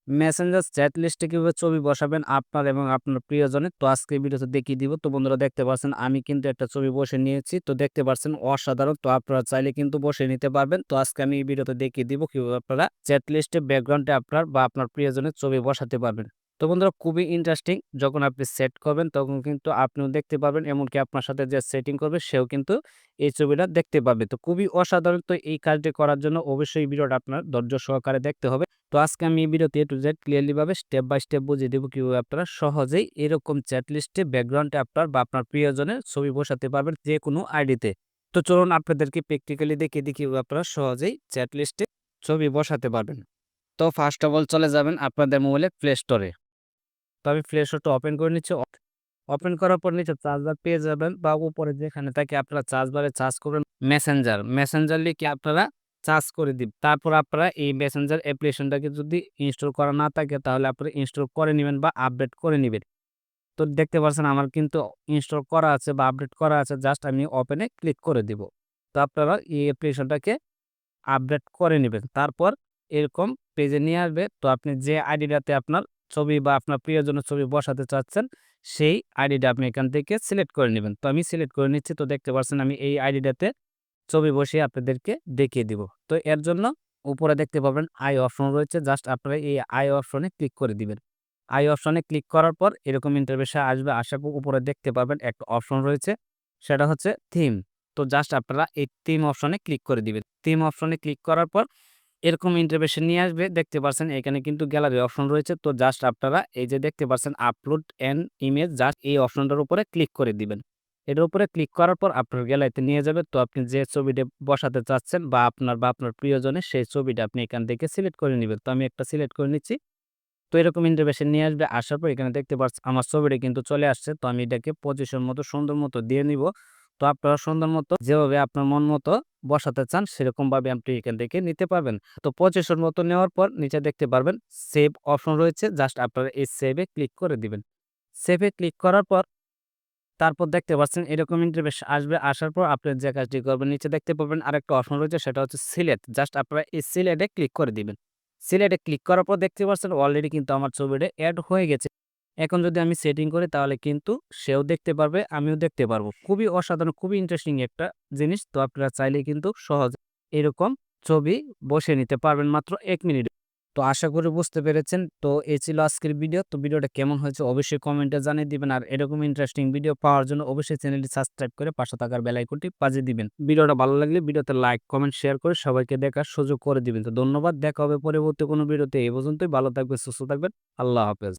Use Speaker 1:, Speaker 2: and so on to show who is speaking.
Speaker 1: Messenger chat লিস্টে কিভাবে ছবি বসাবেন আপনার এবং আপনার প্রিয়জনের, তো আজকে ভিডিওতে দেখিয়ে দিব। তো বন্ধুরা দেখতে পাচ্ছেন আমি কিন্তু একটা ছবি বসে নিয়েছি, তো দেখতে পাচ্ছেন অসাধারণ। তো আপনারা চাইলে কিন্তু বসে নিতে পারবেন। তো আজকে আমি এই ভিডিওতে দেখিয়ে দিব কিভাবে আপনারা চ্যাট লিস্টে ব্যাকগ্রাউন্ডে আপনার বা আপনার প্রিয়জনের ছবি বসাতে পারবেন। তো বন্ধুরা খুবই ইন্টারেস্টিং, যখন আপনি সেট করবেন তখন কিন্তু আপনিও দেখতে পাবেন, এমনকি আপনার সাথে যে সেটিং করবে সেও কিন্তু এই ছবিটা দেখতে পাবে। তো খুবই অসাধারণ। তো এই কাজটি করার জন্য অবশ্যই ভিডিওটা আপনার ধৈর্য সহকারে দেখতে হবে। তো আজকে আমি এই ভিডিওতে A to Z ক্লিয়ারলি ভাবে স্টেপ বাই স্টেপ বুঝিয়ে দেব কিভাবে আপনারা সহজেই এরকম চ্যাট লিস্টে ব্যাকগ্রাউন্ডে আপনার বা আপনার প্রিয়জনের ছবি বসাতে পারবেন যে কোনো আইডিতে। তো চলুন আপনাদেরকে প্র্যাকটিক্যালি দেখিয়ে দিই কিভাবে আপনারা সহজেই চ্যাট লিস্টে ছবি বসাতে পারবেন। তো ফার্স্ট অফ অল চলে যাবেন আপনাদের মোবাইলে প্লে স্টোরে। তো আমি প্লে স্টোরটা ওপেন করে নিচ্ছি। ওপেন করার পর নিচে চার্জ বার পেয়ে যাবেন, বা উপরে যেখানে থাকে আপনারা চার্জ বারে চার্জ করবেন মেসেঞ্জার লিখে আপনারা চার্জ করে দিন। তারপর আপনারা এই মেসেঞ্জার অ্যাপ্লিকেশনটাকে যদি ইনস্টল করা না থাকে তাহলে আপনারা ইনস্টল করে নেবেন বা আপডেট করে নেবেন। তো দেখতে পাচ্ছেন আমার কিন্তু ইনস্টল করা আছে বা আপডেট করা আছে, জাস্ট আমি ওপেনে ক্লিক করে দিব। তো আপনারা এই অ্যাপ্লিকেশনটাকে আপডেট করে নেবেন। তারপর এরকম পেজে নিয়ে আসবে। তো আপনি যে আইডিটাতে আপনার ছবি বা আপনার প্রিয়জনের ছবি বসাতে চাচ্ছেন সেই আইডিটা আপনি এখান থেকে সিলেক্ট করে নেবেন। তো আমি সিলেক্ট করে নিচ্ছি। তো দেখতে পাচ্ছেন আমি এই আইডিটাতে ছবি বসিয়ে আপনাদেরকে দেখিয়ে দিব। তো এর জন্য উপরে দেখতে পাবেন আই অপশন রয়েছে, জাস্ট আপনারা এই আই অপশনে ক্লিক করে দিবেন। আই অপশনে ক্লিক করার পর এরকম ইন্টারফেসে আসবে। আসার পর উপরে দেখতে পাবেন একটা অপশন রয়েছে, সেটা হচ্ছে থিম। তো জাস্ট আপনারা এই থিম অপশনে ক্লিক করে দিবেন। থিম অপশনে ক্লিক করার পর এরকম ইন্টারফেসে নিয়ে আসবে। দেখতে পাচ্ছেন এখানে কিন্তু গ্যালারি অপশন রয়েছে। তো জাস্ট আপনারা এই যে দেখতে পাচ্ছেন আপলোড অ্যান ইমেজ, জাস্ট এই অপশনটার উপরে ক্লিক করে দিবেন। এটার উপরে ক্লিক করার পর আপনার গ্যালারিতে নিয়ে যাবে। তো আপনি যে ছবিটা বসাতে চাচ্ছেন বা আপনার প্রিয়জনের সেই ছবিটা আপনি এখান থেকে সিলেক্ট করে নেবেন। তো আমি একটা সিলেক্ট করে নিচ্ছি। তো এরকম ইন্টারফেসে নিয়ে আসবে। আসার পর এখানে দেখতে পাচ্ছেন আমার ছবিটা কিন্তু চলে আসছে। তো আমি এটাকে পজিশন মতো সুন্দর মতো দিয়ে নিব। তো আপনারা সুন্দর মতো যেভাবে আপনার মন মতো বসাতে চান সেরকম ভাবে আপনি এখান থেকে নিতে পারবেন। তো পজিশন মতো নেওয়ার পর নিচে দেখতে পারবেন সেভ অপশন রয়েছে, জাস্ট আপনারা এই সেভে ক্লিক করে দিবেন। সেভে ক্লিক করার পর তারপর দেখতে পাচ্ছেন এরকম ইন্টারফেস আসবে। আসার পর আপনি যে কাজটি করবেন নিচে দেখতে পাবেন আরেকটা অপশন রয়েছে, সেটা হচ্ছে সিলেক্ট। জাস্ট আপনারা এই সিলেক্টে ক্লিক করে দিবেন। সিলেক্টে ক্লিক করার পর দেখতে পাচ্ছেন অলরেডি কিন্তু আমার ছবিটা এড হয়ে গেছে। এখন যদি আমি সেটিং করি তাহলে কিন্তু সেও দেখতে পারবে, আমিও দেখতে পারবো। খুবই অসাধারণ, খুবই ইন্টারেস্টিং একটা জিনিস। তো আপনারা চাইলে কিন্তু সহজ এরকম ছবি বসিয়ে নিতে পারবেন মাত্র 1 মিনিট। তো আশা করি বুঝতে পেরেছেন। তো এই ছিল আজকের ভিডিও। তো ভিডিওটা কেমন হয়েছে অবশ্যই কমেন্টে জানিয়ে দিবেন। আর এরকম ইন্টারেস্টিং ভিডিও পাওয়ার জন্য অবশ্যই চ্যানেলটি সাবস্ক্রাইব করে পাশে থাকার বেল আইকনটি বাজিয়ে দিবেন। ভিডিওটা ভালো লাগলে ভিডিওতে লাইক, কমেন্ট, শেয়ার করে সবাইকে দেখার সুযোগ করে দিবেন। তো ধন্যবাদ। দেখা হবে পরবর্তী কোনো ভিডিওতে। এই পর্যন্তই। ভালো থাকবেন, সুস্থ থাকবেন। আল্লাহ হাফেজ।